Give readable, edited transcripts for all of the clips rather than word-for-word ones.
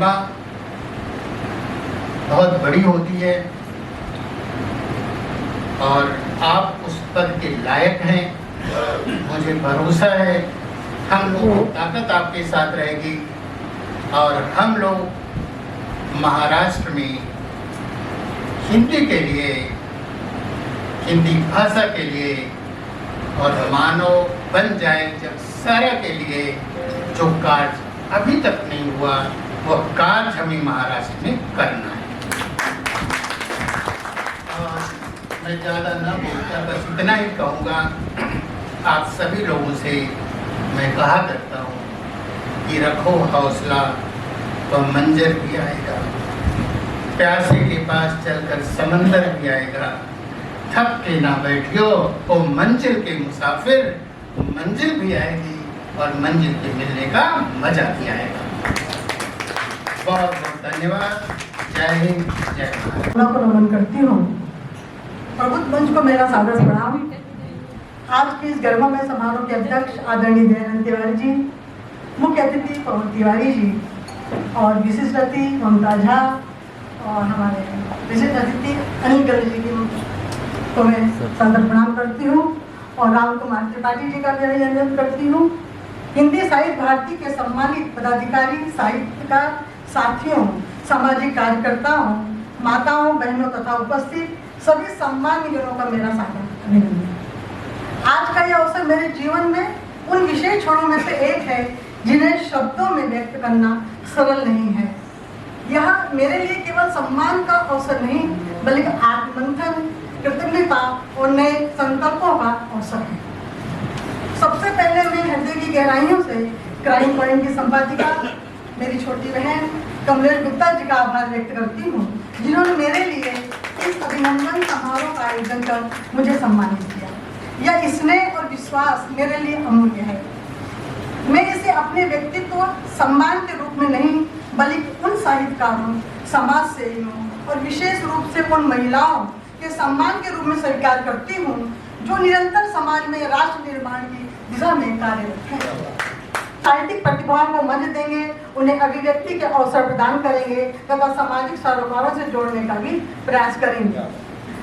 महिमा बहुत बड़ी होती है और आप उस पद के लायक हैं। मुझे भरोसा है हम लोगों की ताकत आपके साथ रहेगी और हम लोग महाराष्ट्र में हिंदी के लिए, हिंदी भाषा के लिए और मानव बन जाए जब सारा के लिए जो कार्य अभी तक नहीं हुआ वह कार्य हमें महाराष्ट्र में करना है। और मैं ज़्यादा न बोलता, बस इतना ही कहूँगा, आप सभी लोगों से मैं कहा करता हूँ कि रखो हौसला तो मंजर भी आएगा, प्यासे के पास चलकर समंदर भी आएगा, थक के ना बैठियो ओ मंजिल के मुसाफिर, मंजिल भी आएगी और मंजिल के मिलने का मजा भी आएगा। बहुत बहुत धन्यवाद। जय हिंद, जय भारत। को नमन करती हूँ। प्रबुद्ध मंच को मेरा सादर प्रणाम। आज के इस गर्भमय समारोह के अध्यक्ष आदरणीय दयानंद तिवारी जी, मुख्य अतिथि पवन तिवारी जी और विशिष्ट अतिथि ममता झा और हमारे विशिष्ट अतिथि अनिल गल जी को मैं सादर प्रणाम करती हूँ और राम कुमार त्रिपाठी जी का भी अभिनंदन करती हूँ। हिंदी साहित्य भारती के सम्मानित पदाधिकारी, साहित्यकार, साथियों, सामाजिक कार्यकर्ताओं, माताओं, बहनों तथा उपस्थित सभी सम्मानित जनों का मेरा सादर अभिनंदन। आज का यह अवसर मेरे जीवन में उन विशेष क्षणों में से एक है जिन्हें शब्दों में व्यक्त करना सरल नहीं है। यह मेरे लिए केवल सम्मान का अवसर नहीं बल्कि आत्ममंथन, कृतज्ञता और नए संकल्पों का अवसर है। सबसे पहले मैं हृदय की गहराइयों से क्राइम पॉइंट की संपादिका मेरी छोटी बहन कमलेश गुप्ता जी का आभार व्यक्त करती हूँ, जिन्होंने मेरे लिए इस अभिनंदन समारोह का आयोजन कर मुझे सम्मानित किया। यह स्नेह और विश्वास मेरे लिए अमूल्य है। मैं इसे अपने व्यक्तित्व सम्मान के रूप में नहीं बल्कि उन साहित्यकारों, समाज सेवियों और विशेष रूप से उन महिलाओं के सम्मान के रूप में स्वीकार करती हूँ जो निरंतर समाज में राष्ट्र निर्माण की दिशा में कार्यरत हैं। साहित्यिक प्रतिभाओं को मंच देंगे, उन्हें अभिव्यक्ति के अवसर प्रदान करेंगे तथा सामाजिक सरोकारों से जोड़ने का भी प्रयास करेंगे।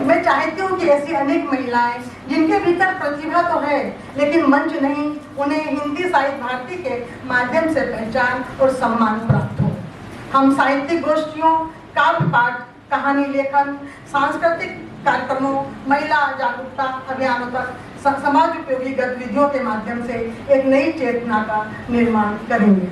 मैं चाहती हूँ कि ऐसी अनेक महिलाएं जिनके भीतर प्रतिभा तो है लेकिन मंच नहीं, उन्हें हिंदी साहित्य भारती के माध्यम से पहचान और सम्मान प्राप्त हो। हम साहित्यिक गोष्ठियों, काव्य पाठ, कहानी लेखन, सांस्कृतिक कार्यक्रमों, महिला जागरूकता अभियानों तक समाज उपयोगी गतिविधियों के माध्यम से एक नई चेतना का निर्माण करेंगे।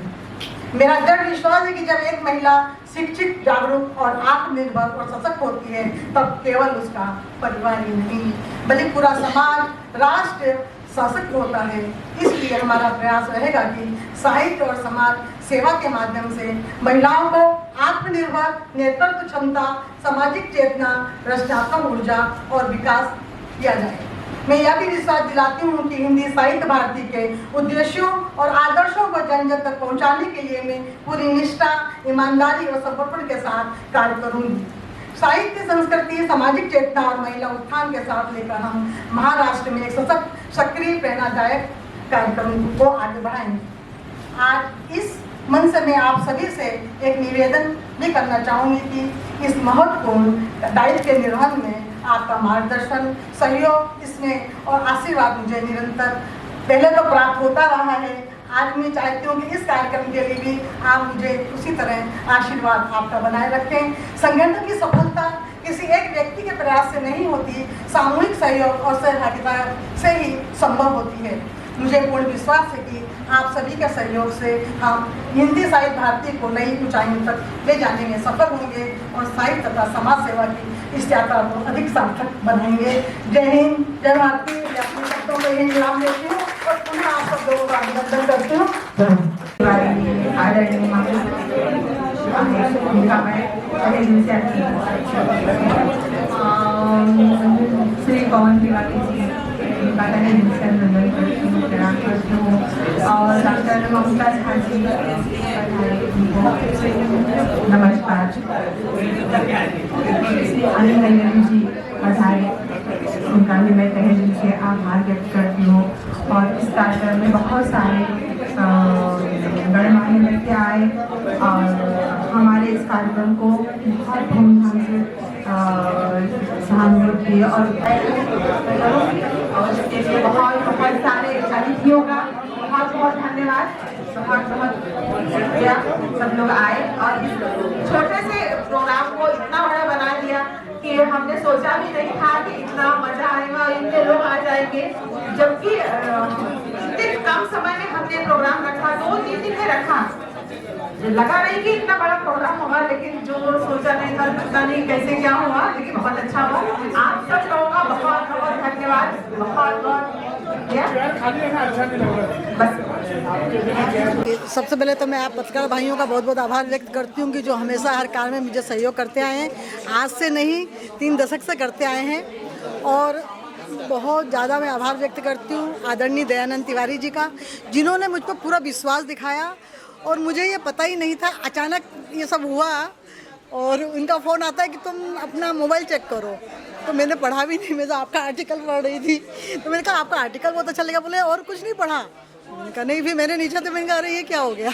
मेरा दृढ़ विश्वास है कि जब एक महिला शिक्षित, जागरूक और आत्मनिर्भर और सशक्त होती है तब केवल उसका परिवार ही नहीं बल्कि पूरा समाज, राष्ट्र सशक्त होता है। इसलिए हमारा प्रयास रहेगा कि साहित्य और समाज सेवा के माध्यम से महिलाओं को आत्मनिर्भर, नेतृत्व क्षमता, सामाजिक चेतना, रचनात्मक ऊर्जा और विकास किया जाए। मैं यह भी विश्वास दिलाती हूँ कि हिंदी साहित्य भारती के उद्देश्यों और आदर्शों को जन जन तक पहुँचाने के लिए मैं पूरी निष्ठा, ईमानदारी और समर्पण के साथ कार्य करूँगी। साहित्य, संस्कृति, सामाजिक चेतना और महिला उत्थान के साथ लेकर हम महाराष्ट्र में एक सशक्त, सक्रिय, प्रेरणादायक कार्यक्रम को आगे बढ़ाएंगे। आज इस मन से मैं आप सभी से एक निवेदन भी करना चाहूँगी कि इस महत्वपूर्ण दायित्व के निर्वहन में आपका मार्गदर्शन, सहयोग, स्नेह और आशीर्वाद मुझे निरंतर पहले तो प्राप्त होता रहा है। आज मैं चाहती हूँ कि इस कार्यक्रम के लिए भी आप मुझे उसी तरह आशीर्वाद आपका बनाए रखें। संगठन की सफलता किसी एक व्यक्ति के प्रयास से नहीं होती, सामूहिक सहयोग और सहभागिता से ही संभव होती है। मुझे पूर्ण विश्वास है कि आप सभी के सहयोग से हम हिंदी साहित्य भारती को नई ऊंचाइयों तक ले जाने में सफल होंगे और साहित्य तथा समाज सेवा की इस यात्रा को अधिक सार्थक बनाएंगे। जय हिंद, जय भारती। अपने शब्दों को यही विराम देती हूँ और पुनः आप सब लोगों का अभिनंदन करती हूँ। श्री पवन तिवारी जी और डॉक्टर ममता झा जी, नमस्कार। श्री अनिल गल जी बधाई, उनका भी मैं तहे दिल से आभार व्यक्त करती हूँ। और इस कार्यक्रम में बहुत सारे गणमान्य व्यक्ति आए और हमारे इस कार्यक्रम को बहुत धूमधाम से शामिल किए और उसके लिए बहुत बहुत सारे अतिथियों का बहुत बहुत धन्यवाद। बहुत बहुत शुक्रिया सब लोग आए और इस छोटे से प्रोग्राम को इतना बड़ा बना दिया कि हमने सोचा भी नहीं था कि इतना मजा आएगा और इतने लोग आ जाएंगे, जबकि इतने कम समय में हमने प्रोग्राम रखा, 2-3 दिन में रखा। लगा नहीं कि इतना बड़ा प्रोग्राम होगा, लेकिन जो सोचा नहीं था पता नहीं कैसे क्या हुआ, लेकिन बहुत अच्छा हुआ। आप सब लोगों का बहुत बहुत धन्यवाद। बहुत बहुत सबसे पहले तो मैं आप पत्रकार भाइयों का बहुत बहुत आभार व्यक्त करती हूँ कि जो हमेशा हर कार्य में मुझे सहयोग करते आए हैं, आज से नहीं 3 दशक से करते आए हैं। और बहुत ज़्यादा मैं आभार व्यक्त करती हूँ आदरणीय दयानंद तिवारी जी का, जिन्होंने मुझ पर पूरा विश्वास दिखाया और मुझे ये पता ही नहीं था, अचानक ये सब हुआ और उनका फ़ोन आता है कि तुम अपना मोबाइल चेक करो। तो मैंने पढ़ा भी नहीं, मैं तो आपका आर्टिकल पढ़ रही थी, तो मैंने कहा आपका आर्टिकल बहुत अच्छा लगा। बोले और कुछ नहीं पढ़ा? मैंने कहा नहीं। फिर मैंने नीचे तो मैंने कहा अरे ये क्या हो गया।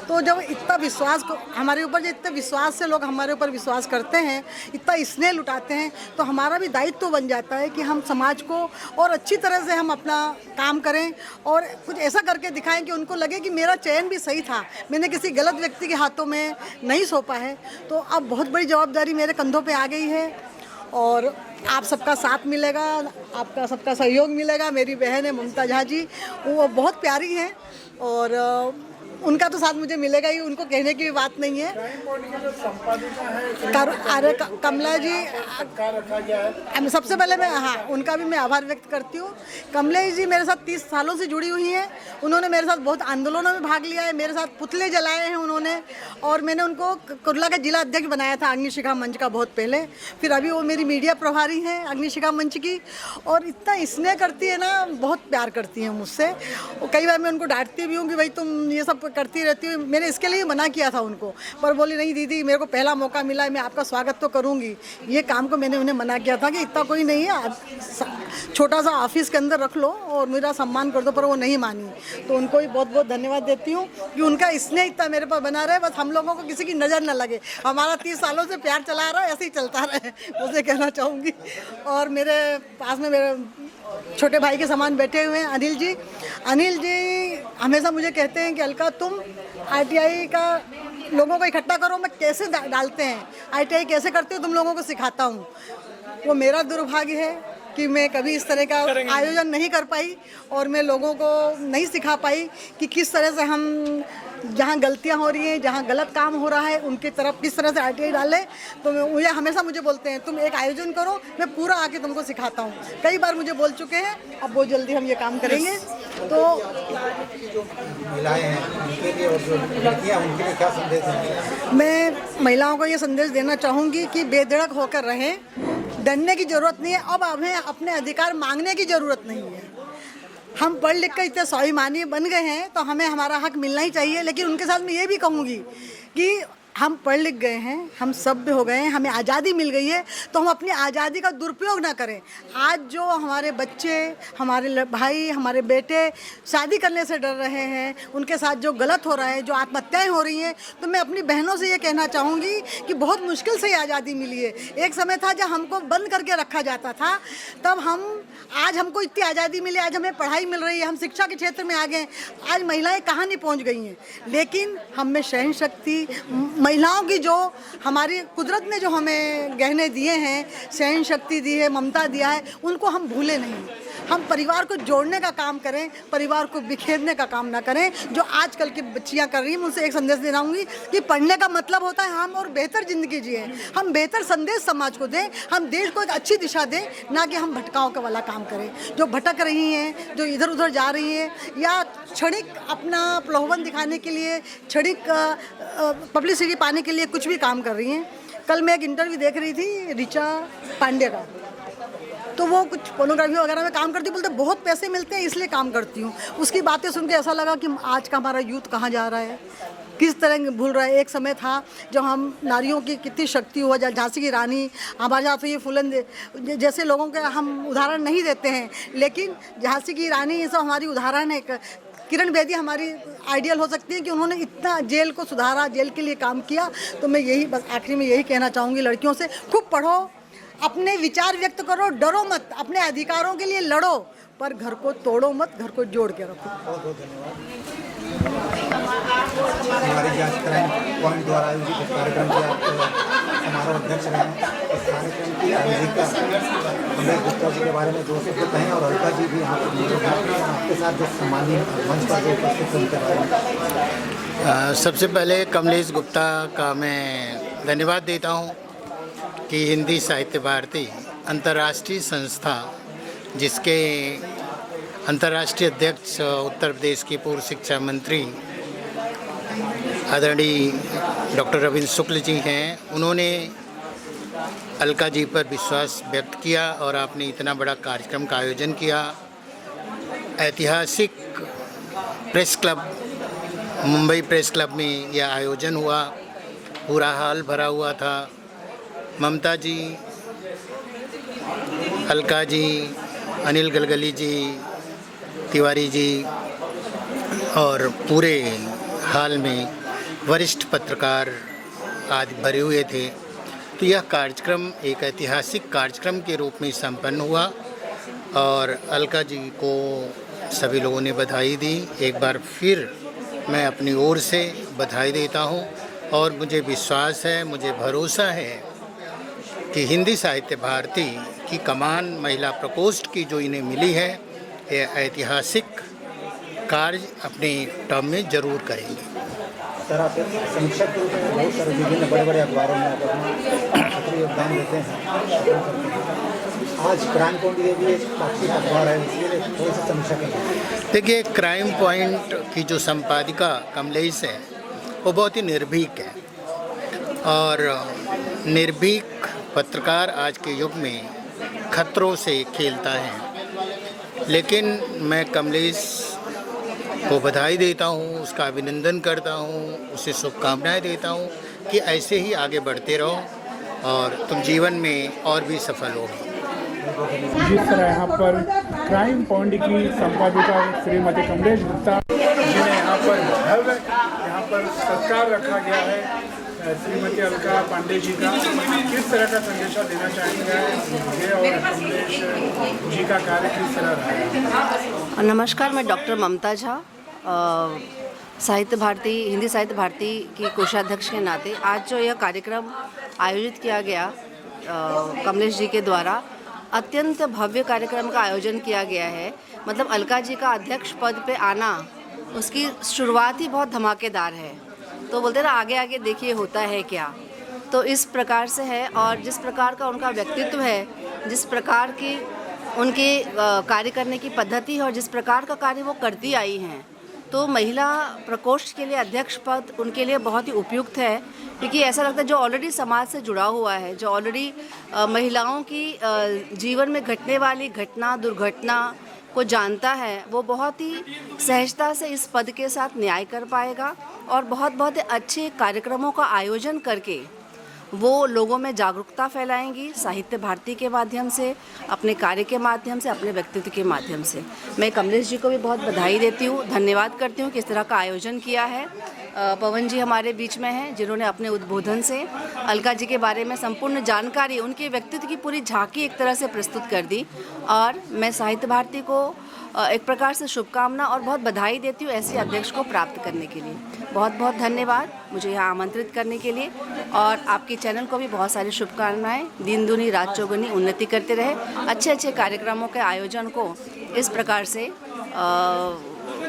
तो जब इतना विश्वास को हमारे ऊपर, जो इतने विश्वास से लोग हमारे ऊपर विश्वास करते हैं, इतना स्नेह लुटाते हैं, तो हमारा भी दायित्व तो बन जाता है कि हम समाज को और अच्छी तरह से हम अपना काम करें और कुछ ऐसा करके दिखाएं कि उनको लगे कि मेरा चयन भी सही था, मैंने किसी गलत व्यक्ति के हाथों में नहीं सौंपा है। तो अब बहुत बड़ी जवाबदारी मेरे कंधों पर आ गई है और आप सबका साथ मिलेगा, आपका सबका सहयोग मिलेगा। मेरी बहन है ममता झा जी, वो बहुत प्यारी हैं और उनका तो साथ मुझे मिलेगा ही, उनको कहने की भी बात नहीं है। अरे कमला जी, सबसे पहले मैं उनका भी मैं आभार व्यक्त करती हूँ। कमला जी मेरे साथ 30 सालों से जुड़ी हुई हैं। उन्होंने मेरे साथ बहुत आंदोलनों में भाग लिया है, मेरे साथ पुतले जलाए हैं उन्होंने, और मैंने उनको कुर्ला का जिला अध्यक्ष बनाया था अग्निशिखा मंच का बहुत पहले। फिर अभी वो मेरी मीडिया प्रभारी हैं अग्निशिखा मंच की, और इतना स्नेह करती है ना, बहुत प्यार करती हैं मुझसे। कई बार मैं उनको डांटती भी हूँ कि भाई तुम ये सब करती रहती हूँ। मैंने इसके लिए मना किया था उनको, पर बोली नहीं दीदी, मेरे को पहला मौका मिला है, मैं आपका स्वागत तो करूँगी। ये काम को मैंने उन्हें मना किया था कि इतना कोई नहीं है, आप छोटा सा ऑफिस के अंदर रख लो और मेरा सम्मान कर दो, पर वो नहीं मानी। तो उनको भी बहुत बहुत धन्यवाद देती हूँ कि उनका स्नेह इतना मेरे पर बना रहे, बस हम लोगों को किसी की नज़र न लगे। हमारा 30 सालों से प्यार चला रहा है, ऐसे ही चलता रहे, उसे कहना चाहूँगी। और मेरे पास में मेरे छोटे भाई के समान बैठे हुए हैं अनिल जी। अनिल जी हमेशा मुझे कहते हैं कि अलका तुम आईटीआई का लोगों को इकट्ठा करो, मैं कैसे डालते हैं आईटीआई कैसे करते हो तुम लोगों को सिखाता हूँ। वो मेरा दुर्भाग्य है कि मैं कभी इस तरह का आयोजन नहीं कर पाई और मैं लोगों को नहीं सिखा पाई कि किस तरह से हम जहाँ गलतियाँ हो रही हैं, जहाँ गलत काम हो रहा है, उनकी तरफ किस तरह से आईटीआई डालें। तो मुझे हमेशा मुझे बोलते हैं तुम एक आयोजन करो, मैं पूरा आके तुमको सिखाता हूँ। कई बार मुझे बोल चुके हैं, अब बहुत जल्दी हम ये काम करेंगे। तो महिलाएं हैं उनके लिए और जो लड़कियां उनके लिए क्या संदेश है? मैं महिलाओं को ये संदेश देना चाहूँगी कि बेधड़क होकर रहें, डरने की ज़रूरत नहीं है। अब हमें अपने अधिकार मांगने की ज़रूरत नहीं है। हम पढ़ लिख कर इतने स्वाभिमानी बन गए हैं तो हमें हमारा हक मिलना ही चाहिए। लेकिन उनके साथ मैं ये भी कहूँगी कि हम पढ़ लिख गए हैं, हम सभ्य हो गए हैं, हमें आज़ादी मिल गई है, तो हम अपनी आज़ादी का दुरुपयोग ना करें। आज जो हमारे बच्चे, हमारे भाई, हमारे बेटे शादी करने से डर रहे हैं, उनके साथ जो गलत हो रहा है, जो आत्महत्याएं हो रही हैं, तो मैं अपनी बहनों से ये कहना चाहूँगी कि बहुत मुश्किल से ये आज़ादी मिली है। एक समय था जब हमको बंद करके रखा जाता था, तब आज हमको इतनी आज़ादी मिली, आज हमें पढ़ाई मिल रही है, हम शिक्षा के क्षेत्र में आ गए, आज महिलाएं कहाँ नहीं पहुँच गई हैं। लेकिन हम में सहन शक्ति, महिलाओं की जो हमारी कुदरत ने जो हमें गहने दिए हैं, सहन शक्ति दी है, ममता दिया है, उनको हम भूले नहीं। हम परिवार को जोड़ने का काम करें, परिवार को बिखेरने का काम ना करें, जो आजकल की बच्चियां कर रही हैं। उनसे एक संदेश देना चाहूँगी कि पढ़ने का मतलब होता है हम और बेहतर ज़िंदगी जिए, हम बेहतर संदेश समाज को दें, हम देश को एक अच्छी दिशा दें, ना कि हम भटकाव का वाला काम करें। जो भटक रही हैं, जो इधर उधर जा रही हैं, या क्षणिक अपना प्रलोभन दिखाने के लिए, क्षणिक पब्लिसिटी पाने के लिए कुछ भी काम कर रही हैं। कल मैं एक इंटरव्यू देख रही थी ऋचा पांडे का, तो वो कुछ पोर्नोग्राफी वगैरह में काम करती, बोलते बहुत पैसे मिलते हैं इसलिए काम करती हूँ। उसकी बातें सुन के ऐसा लगा कि आज का हमारा यूथ कहाँ जा रहा है, किस तरह भूल रहा है। एक समय था जब हम नारियों की कितनी शक्ति हुआ, झांसी की रानी, हमारे यहाँ तो ये फूलन जैसे लोगों के हम उदाहरण नहीं देते हैं, लेकिन झांसी की रानी ये सब हमारी उदाहरण है। किरण बेदी हमारी आइडियल हो सकती है कि उन्होंने इतना जेल को सुधारा, जेल के लिए काम किया। तो मैं यही बस आखिरी में यही कहना चाहूँगी लड़कियों से, खूब पढ़ो, अपने विचार व्यक्त करो, डरो मत, अपने अधिकारों के लिए लड़ो, पर घर को तोड़ो मत, घर को जोड़ के रखो। बहुत बहुत धन्यवाद। हमारे जांच क्राइम पॉइंट द्वारा आयोजित इस कार्यक्रम के आप समारोह अध्यक्ष रहे हैं। इस कार्यक्रम की आयोजिका कमलेश गुप्ता जी के बारे में 2 शब्द कहें और अलका जी भी यहाँ पर मौजूद हैं, आपके साथ जो सम्मानीय मंच पर जो उपस्थित हैं उनके बारे में। सबसे पहले कमलेश गुप्ता का मैं धन्यवाद देता हूँ कि हिंदी साहित्य भारती अंतर्राष्ट्रीय संस्था, जिसके अंतर्राष्ट्रीय अध्यक्ष उत्तर प्रदेश के पूर्व शिक्षा मंत्री आदरणीय डॉक्टर रविंद्र शुक्ल जी हैं, उन्होंने अलका जी पर विश्वास व्यक्त किया और आपने इतना बड़ा कार्यक्रम का आयोजन किया। ऐतिहासिक press club, Mumbai press club में यह आयोजन हुआ, पूरा हॉल भरा हुआ था। ममता जी, अलका जी, अनिल गलगली जी, तिवारी जी और पूरे हाल में वरिष्ठ पत्रकार आदि भरे हुए थे। तो यह कार्यक्रम एक ऐतिहासिक कार्यक्रम के रूप में संपन्न हुआ और अलका जी को सभी लोगों ने बधाई दी। एक बार फिर मैं अपनी ओर से बधाई देता हूं और मुझे विश्वास है, मुझे भरोसा है कि हिंदी साहित्य भारती की कमान महिला प्रकोष्ठ की जो इन्हें मिली है, यह ऐतिहासिक कार्य अपने टर्म में जरूर करेंगे। सर, आप समीक्षक के रूप में बहुत सारे विभिन्न बड़े बड़े अखबारों में आप अपना सक्रिय योगदान देते हैं। आज क्राइम पॉइंट ये भी एक पाक्षिक अखबार है, इसलिए थोड़ी सी समीक्षा करें। देखिए, क्राइम पॉइंट की जो संपादिका कमलेश है वो बहुत ही निर्भीक है और निर्भीक पत्रकार आज के युग में खतरों से खेलता है। लेकिन मैं कमलेश को बधाई देता हूँ, उसका अभिनंदन करता हूँ, उसे शुभकामनाएं देता हूँ कि ऐसे ही आगे बढ़ते रहो और तुम जीवन में और भी सफल होगी। जिस तरह यहाँ पर क्राइम पॉइंट की संपादिका श्रीमती कमलेश गुप्ता जिन्हें यहाँ पर भव्य यहाँ पर सत्कार रखा गया है, श्रीमती अलका पांडे जी का किस तरह का संदेशा देना चाहेंगे मुझे और कमलेश जी का कार्य किस तरह रहा है? नमस्कार, मैं डॉक्टर ममता झा, साहित्य भारती, हिंदी साहित्य भारती की कोषाध्यक्ष के नाते आज जो यह कार्यक्रम आयोजित किया गया कमलेश जी के द्वारा, अत्यंत भव्य कार्यक्रम का आयोजन किया गया है। मतलब अलका जी का अध्यक्ष पद पे आना, उसकी शुरुआत ही बहुत धमाकेदार है। तो बोलते ना, आगे आगे देखिए होता है क्या। तो इस प्रकार से है और जिस प्रकार का उनका व्यक्तित्व है, जिस प्रकार की उनके कार्य करने की पद्धति है और जिस प्रकार का कार्य वो करती आई हैं, तो महिला प्रकोष्ठ के लिए अध्यक्ष पद उनके लिए बहुत ही उपयुक्त है। क्योंकि ऐसा लगता है जो ऑलरेडी समाज से जुड़ा हुआ है, जो ऑलरेडी महिलाओं की जीवन में घटने वाली घटना दुर्घटना को जानता है, वो बहुत ही सहजता से इस पद के साथ न्याय कर पाएगा और बहुत ही अच्छे कार्यक्रमों का आयोजन करके वो लोगों में जागरूकता फैलाएंगी, साहित्य भारती के माध्यम से, अपने कार्य के माध्यम से, अपने व्यक्तित्व के माध्यम से। मैं कमलेश जी को भी बहुत बधाई देती हूँ, धन्यवाद करती हूँ कि इस तरह का आयोजन किया है। पवन जी हमारे बीच में हैं, जिन्होंने अपने उद्बोधन से अलका जी के बारे में संपूर्ण जानकारी, उनके व्यक्तित्व की पूरी झांकी एक तरह से प्रस्तुत कर दी। और मैं साहित्य भारती को एक प्रकार से शुभकामना और बहुत बधाई देती हूँ ऐसे अध्यक्ष को प्राप्त करने के लिए। बहुत बहुत धन्यवाद मुझे यहाँ आमंत्रित करने के लिए और आपके चैनल को भी बहुत सारी शुभकामनाएं। दिन दूनी रात चौगुनी उन्नति करते रहे, अच्छे आयोजनों के आयोजन को इस प्रकार से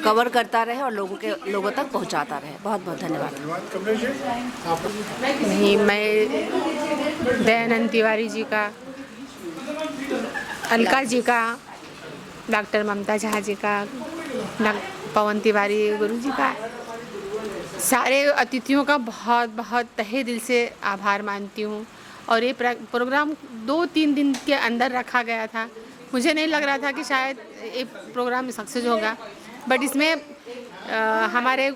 कवर करता रहे और लोगों तक पहुँचाता रहे। बहुत बहुत धन्यवाद। नहीं, मैं दयानंद तिवारी जी का, अलका जी का, डॉक्टर ममता झा जी का, पवन तिवारी गुरु जी का, सारे अतिथियों का बहुत बहुत तहे दिल से आभार मानती हूँ। और ये प्रोग्राम 2-3 दिन के अंदर रखा गया था। मुझे नहीं लग रहा था कि शायद ये प्रोग्राम सक्सेस होगा, बट इसमें हमारे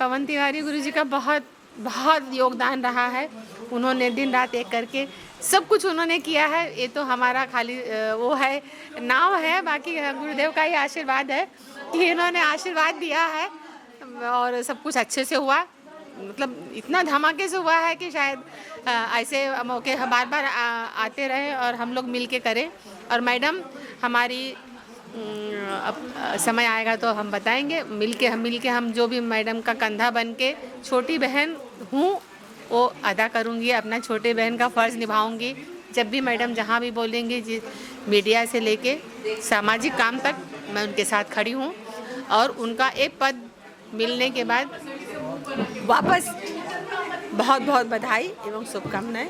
पवन तिवारी गुरु जी का बहुत योगदान रहा है। उन्होंने दिन रात एक करके सब कुछ उन्होंने किया है। ये तो हमारा खाली वो है, नाव है, बाकी गुरुदेव का ही आशीर्वाद है। कि इन्होंने आशीर्वाद दिया है और सब कुछ अच्छे से हुआ, मतलब इतना धमाके से हुआ है कि शायद ऐसे मौके बार बार आते रहे और हम लोग मिल के करें। और मैडम हमारी अब समय आएगा तो हम बताएंगे, मिल के हम जो भी मैडम का कंधा बन के छोटी बहन हूँ वो अदा करूँगी, अपना छोटे बहन का फ़र्ज़ निभाऊँगी। जब भी मैडम जहाँ भी बोलेंगी, मीडिया से लेके सामाजिक काम तक मैं उनके साथ खड़ी हूँ। और उनका एक पद मिलने के बाद वापस बहुत बहुत बधाई एवं शुभकामनाएं।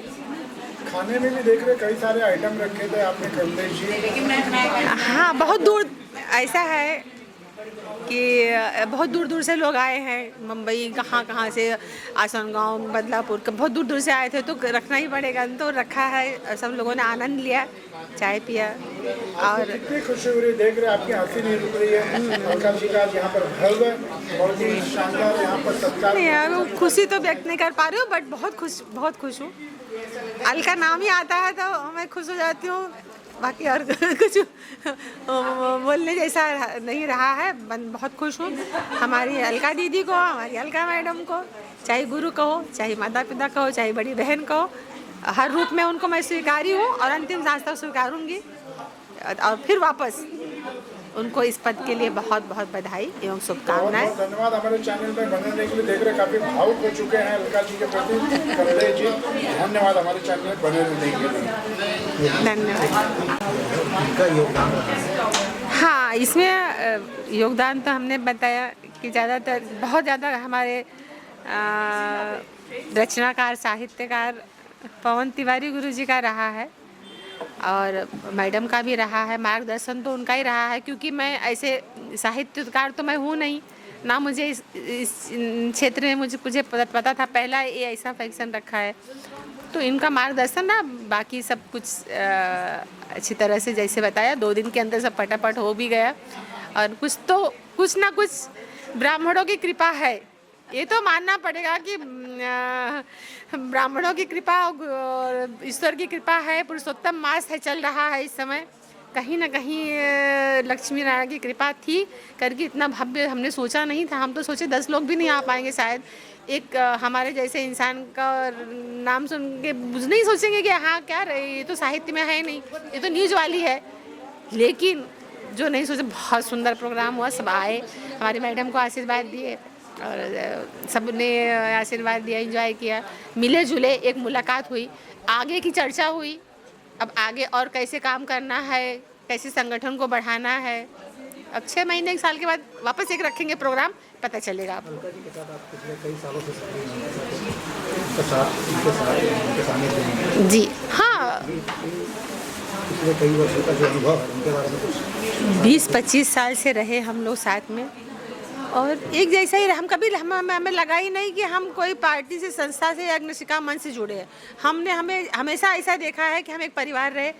खाने में भी देख रहे कई सारे आइटम रखे थे आपने कमलेश जी। हाँ, बहुत दूर ऐसा है कि बहुत दूर दूर से लोग आए हैं, मुंबई कहाँ से, आसनगांव, बदलापुर, बहुत दूर दूर से आए थे, तो रखना ही पड़ेगा, तो रखा है। सब लोगों ने आनंद लिया, चाय पिया। और कितनी खुशी हो रही देख रहे, आपकी हंसी नहीं रुक रही है। अलका जी का यहाँ पर भव्य और भी शानदार यहाँ पर सत्कार। नहीं यार, वो खुशी तो व्यक्त नहीं कर पा रही हूँ, बट बहुत खुश हूँ। अलका नाम ही आता है तो मैं खुश हो जाती हूँ, बाकी और कुछ बोलने जैसा नहीं रहा है। बहुत खुश हूँ हमारी अलका दीदी को, हमारी अलका मैडम को, चाहे गुरु कहो, चाहे माता पिता कहो, चाहे बड़ी बहन कहो, हर रूप में उनको मैं स्वीकारी हूँ और अंतिम सांस तक स्वीकारूंगी। और फिर वापस उनको इस पद के लिए बहुत बहुत बधाई एवं शुभकामनाएं। बहुत धन्यवाद हमारे चैनल में बने रहने के लिए। देख रहे काफी भावुक हो चुके हैं अलका जी के प्रति। कमलेश जी धन्यवाद हमारे चैनल में बने रहने के लिए। धन्यवाद। इनका योगदान, हाँ, इसमें योगदान तो हमने बताया कि ज़्यादातर बहुत ज़्यादा हमारे रचनाकार, साहित्यकार पवन तिवारी गुरुजी का रहा है और मैडम का भी रहा है। मार्गदर्शन तो उनका ही रहा है, क्योंकि मैं ऐसे साहित्यकार तो मैं हूँ नहीं ना, मुझे इस क्षेत्र में मुझे पता था। पहला ये ऐसा फैक्शन रखा है, तो इनका मार्गदर्शन ना, बाकी सब कुछ अच्छी तरह से जैसे बताया 2 दिन के अंदर सब पटापट हो भी गया। और कुछ ना कुछ ब्राह्मणों की कृपा है, ये तो मानना पड़ेगा कि ब्राह्मणों की कृपा और ईश्वर की कृपा है। पुरुषोत्तम मास है, चल रहा है इस समय, कहीं ना कहीं लक्ष्मी नारायण की कृपा थी करके इतना भव्य हमने सोचा नहीं था। हम तो सोचे 10 लोग भी नहीं आ पाएंगे शायद। एक हमारे जैसे इंसान का नाम सुन के नहीं सोचेंगे कि हाँ क्या रहे, ये तो साहित्य में है नहीं, ये तो न्यूज वाली है। लेकिन जो नहीं सोचे, बहुत सुंदर प्रोग्राम हुआ, सब आए, हमारी मैडम को आशीर्वाद दिए और सब ने आशीर्वाद दिया, एंजॉय किया, मिले जुले, एक मुलाकात हुई, आगे की चर्चा हुई। अब आगे और कैसे काम करना है, कैसे संगठन को बढ़ाना है। अब 6 महीने 1 साल के बाद वापस एक रखेंगे प्रोग्राम, पता चलेगा आपको। अलका जी के साथ आप पिछले कई सालों से सक्रिय हैं, उनके सानिध्य में। जी हाँ, पिछले कई वर्षों का जो अनुभव है उनके बारे में कुछ। 20-25 साल से रहे हम लोग साथ में और एक जैसा ही हम कभी हमें लगा ही नहीं कि हम कोई पार्टी से, संस्था से या अग्निशिखा मंच से जुड़े हैं। हमें हमेशा ऐसा देखा है कि हम एक परिवार रहे।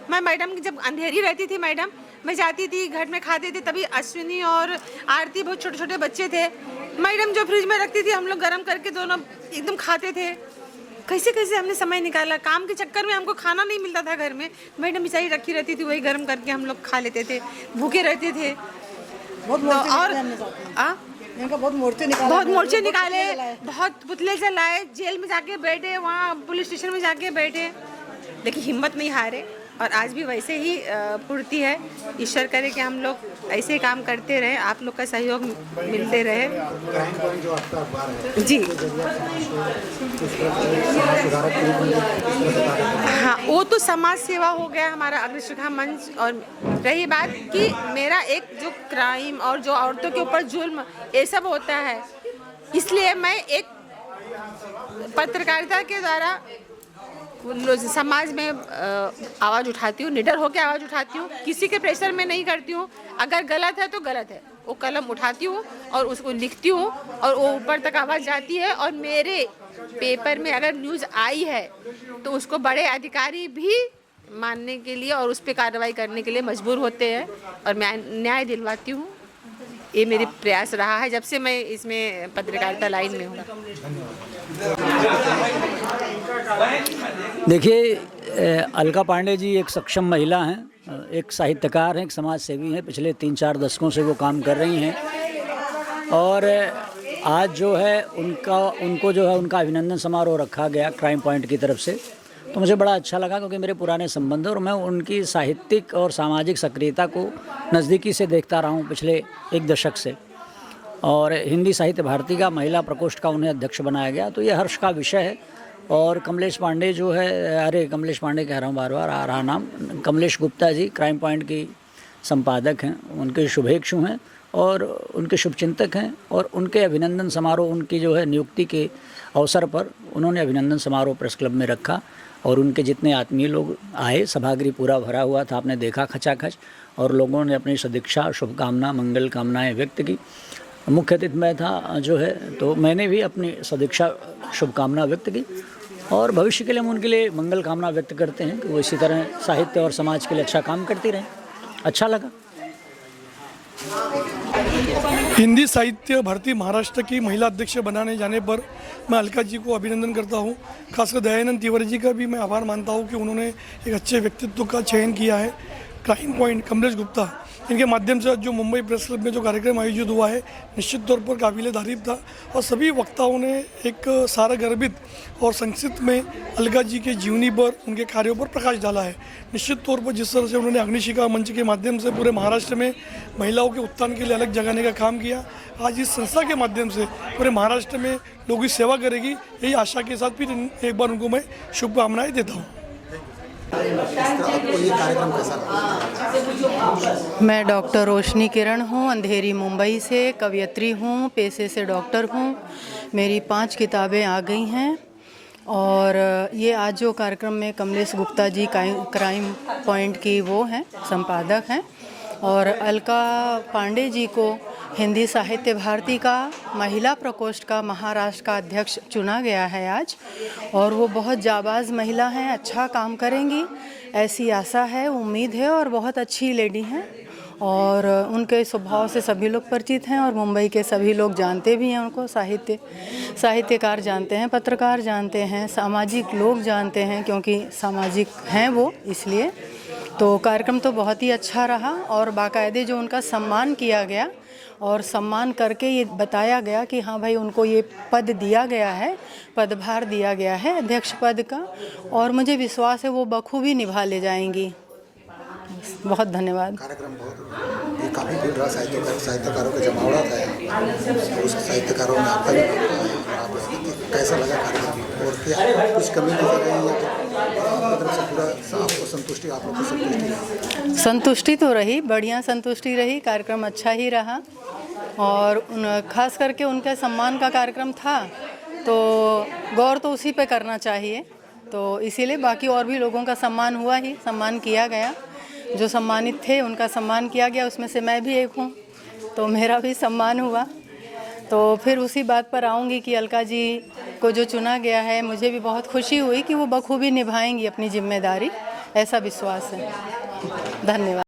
मैं मैडम की जब अंधेरी रहती थी, मैडम मैं जाती थी घर में खाते थे, तभी अश्विनी और आरती बहुत छोटे छोटे बच्चे थे, मैडम जो फ्रिज में रखती थी हम लोग गर्म करके दोनों एकदम खाते थे। कैसे कैसे हमने समय निकाला, काम के चक्कर में हमको खाना नहीं मिलता था घर में, मैडम बेचारी रखी रहती थी, वही गर्म करके हम लोग खा लेते थे, भूखे रहते थे। बहुत मोर्चे निकाले, बहुत पुतले जलाए, जेल में जाके बैठे, वहाँ पुलिस स्टेशन में जाके बैठे, लेकिन हिम्मत नहीं हारे और आज भी वैसे ही पूर्ति है। ईश्वर करे कि हम लोग ऐसे ही काम करते रहे, आप लोग का सहयोग मिलते रहे। क्राइम पॉइंट जो आपका अखबार है, जी हाँ, वो तो समाज सेवा हो गया हमारा अग्निशिखा मंच। और रही बात कि मेरा एक जो क्राइम और जो औरतों के ऊपर जुल्म ये सब होता है, इसलिए मैं एक पत्रकारिता के द्वारा समाज में आवाज़ उठाती हूँ, निडर होकर आवाज़ उठाती हूँ, किसी के प्रेशर में नहीं करती हूँ। अगर गलत है तो गलत है, वो कलम उठाती हूँ और उसको लिखती हूँ और वो ऊपर तक आवाज़ जाती है। और मेरे पेपर में अगर न्यूज़ आई है तो उसको बड़े अधिकारी भी मानने के लिए और उस पर कार्रवाई करने के लिए मजबूर होते हैं और मैं न्याय दिलवाती हूँ। ये मेरी प्रयास रहा है जब से मैं इसमें पत्रकारिता लाइन में हूँ। देखिए, अलका पांडे जी एक सक्षम महिला हैं एक साहित्यकार हैं, एक समाज सेवी हैं, पिछले 3-4 दशकों से वो काम कर रही हैं और आज जो है उनको जो है उनका अभिनंदन समारोह रखा गया क्राइम पॉइंट की तरफ से। तो मुझे बड़ा अच्छा लगा क्योंकि मेरे पुराने संबंध हैं और मैं उनकी साहित्यिक और सामाजिक सक्रियता को नज़दीकी से देखता रहा हूँ पिछले 1 दशक से। और हिंदी साहित्य भारती का महिला प्रकोष्ठ का उन्हें अध्यक्ष बनाया गया, तो ये हर्ष का विषय है। और कमलेश पांडे जो है, कमलेश पांडे कह रहा हूँ, बार बार आ रहा नाम, कमलेश गुप्ता जी क्राइम पॉइंट की संपादक हैं, उनके शुभेच्छु हैं और उनके शुभचिंतक हैं। और उनके अभिनंदन समारोह, उनकी जो है नियुक्ति के अवसर पर उन्होंने अभिनंदन समारोह प्रेस क्लब में रखा और उनके जितने आत्मीय लोग आए, सभागृह पूरा भरा हुआ था, आपने देखा खचाखच, और लोगों ने अपनी सदिच्छा, शुभकामना, मंगल कामनाएँ व्यक्त की। मुख्य अतिथि मैं था जो है, तो मैंने भी अपनी सदिच्छा शुभकामना व्यक्त की और भविष्य के लिए हम उनके लिए मंगल कामना व्यक्त करते हैं कि वो इसी तरह साहित्य और समाज के लिए अच्छा काम करती रहें। अच्छा लगा। हिंदी साहित्य भारती महाराष्ट्र की महिला अध्यक्ष बनाने जाने पर मैं अलका जी को अभिनंदन करता हूँ। खासकर दयानंद तिवारी जी का भी मैं आभार मानता हूँ कि उन्होंने एक अच्छे व्यक्तित्व का चयन किया है। क्राइम पॉइंट, कमलेश गुप्ता, इनके माध्यम से जो मुंबई प्रेस क्लब में जो कार्यक्रम आयोजित हुआ है निश्चित तौर पर काबिल तारीफ था और सभी वक्ताओं ने एक सारगर्भित और संक्षिप्त में अलका जी के जीवनी पर, उनके कार्यों पर प्रकाश डाला है। निश्चित तौर पर जिस तरह से उन्होंने अग्निशिखा मंच के माध्यम से पूरे महाराष्ट्र में महिलाओं के उत्थान के लिए अलग जगाने का काम किया, आज इस संस्था के माध्यम से पूरे महाराष्ट्र में लोगों की सेवा करेगी, यही आशा के साथ फिर एक बार उनको मैं शुभकामनाएँ देता हूँ। आपको ये कार्यक्रम कैसा लगा? मैं डॉक्टर रोशनी किरण हूँ, अंधेरी मुंबई से, कवयित्री हूँ, पेशे से डॉक्टर हूँ। मेरी 5 किताबें आ गई हैं और ये आज जो कार्यक्रम में कमलेश गुप्ता जी क्राइम पॉइंट की वो हैं, संपादक हैं, और अलका पांडे जी को हिंदी साहित्य भारती का महिला प्रकोष्ठ का महाराष्ट्र का अध्यक्ष चुना गया है आज। और वो बहुत जाबाज महिला हैं, अच्छा काम करेंगी ऐसी आशा है, उम्मीद है, और बहुत अच्छी लेडी हैं और उनके स्वभाव से सभी लोग परिचित हैं और मुंबई के सभी लोग जानते भी हैं उनको। साहित्यकार जानते हैं, पत्रकार जानते हैं, सामाजिक लोग जानते हैं क्योंकि सामाजिक हैं वो, इसलिए। तो कार्यक्रम तो बहुत ही अच्छा रहा और बाकायदे जो उनका सम्मान किया गया और सम्मान करके ये बताया गया कि हाँ भाई उनको ये पद दिया गया है, पदभार दिया गया है अध्यक्ष पद का, और मुझे विश्वास है वो बखूबी निभा ले जाएंगी। बहुत धन्यवाद। कार्यक्रम बहुत ये काफ़ी भीड़ रहा, साहित्यकारों का जमावड़ा था, उस साहित्यकारों में आपका कैसा लगा कार्यक्रम और क्या कुछ कमी नजर आई या आपकी तरफ से पूरा आपको संतुष्टि, आप लोग को संतुष्टि? संतुष्टि तो रही, बढ़िया संतुष्टि रही, कार्यक्रम अच्छा ही रहा और खास करके उनके सम्मान का कार्यक्रम था तो गौर तो उसी पे करना चाहिए, तो इसीलिए बाकी और भी लोगों का सम्मान हुआ ही, सम्मान किया गया। जो सम्मानित थे उनका सम्मान किया गया, उसमें से मैं भी एक हूँ, तो मेरा भी सम्मान हुआ। तो फिर उसी बात पर आऊँगी कि अलका जी को जो चुना गया है, मुझे भी बहुत खुशी हुई कि वो बखूबी निभाएंगी अपनी जिम्मेदारी, ऐसा विश्वास है। धन्यवाद।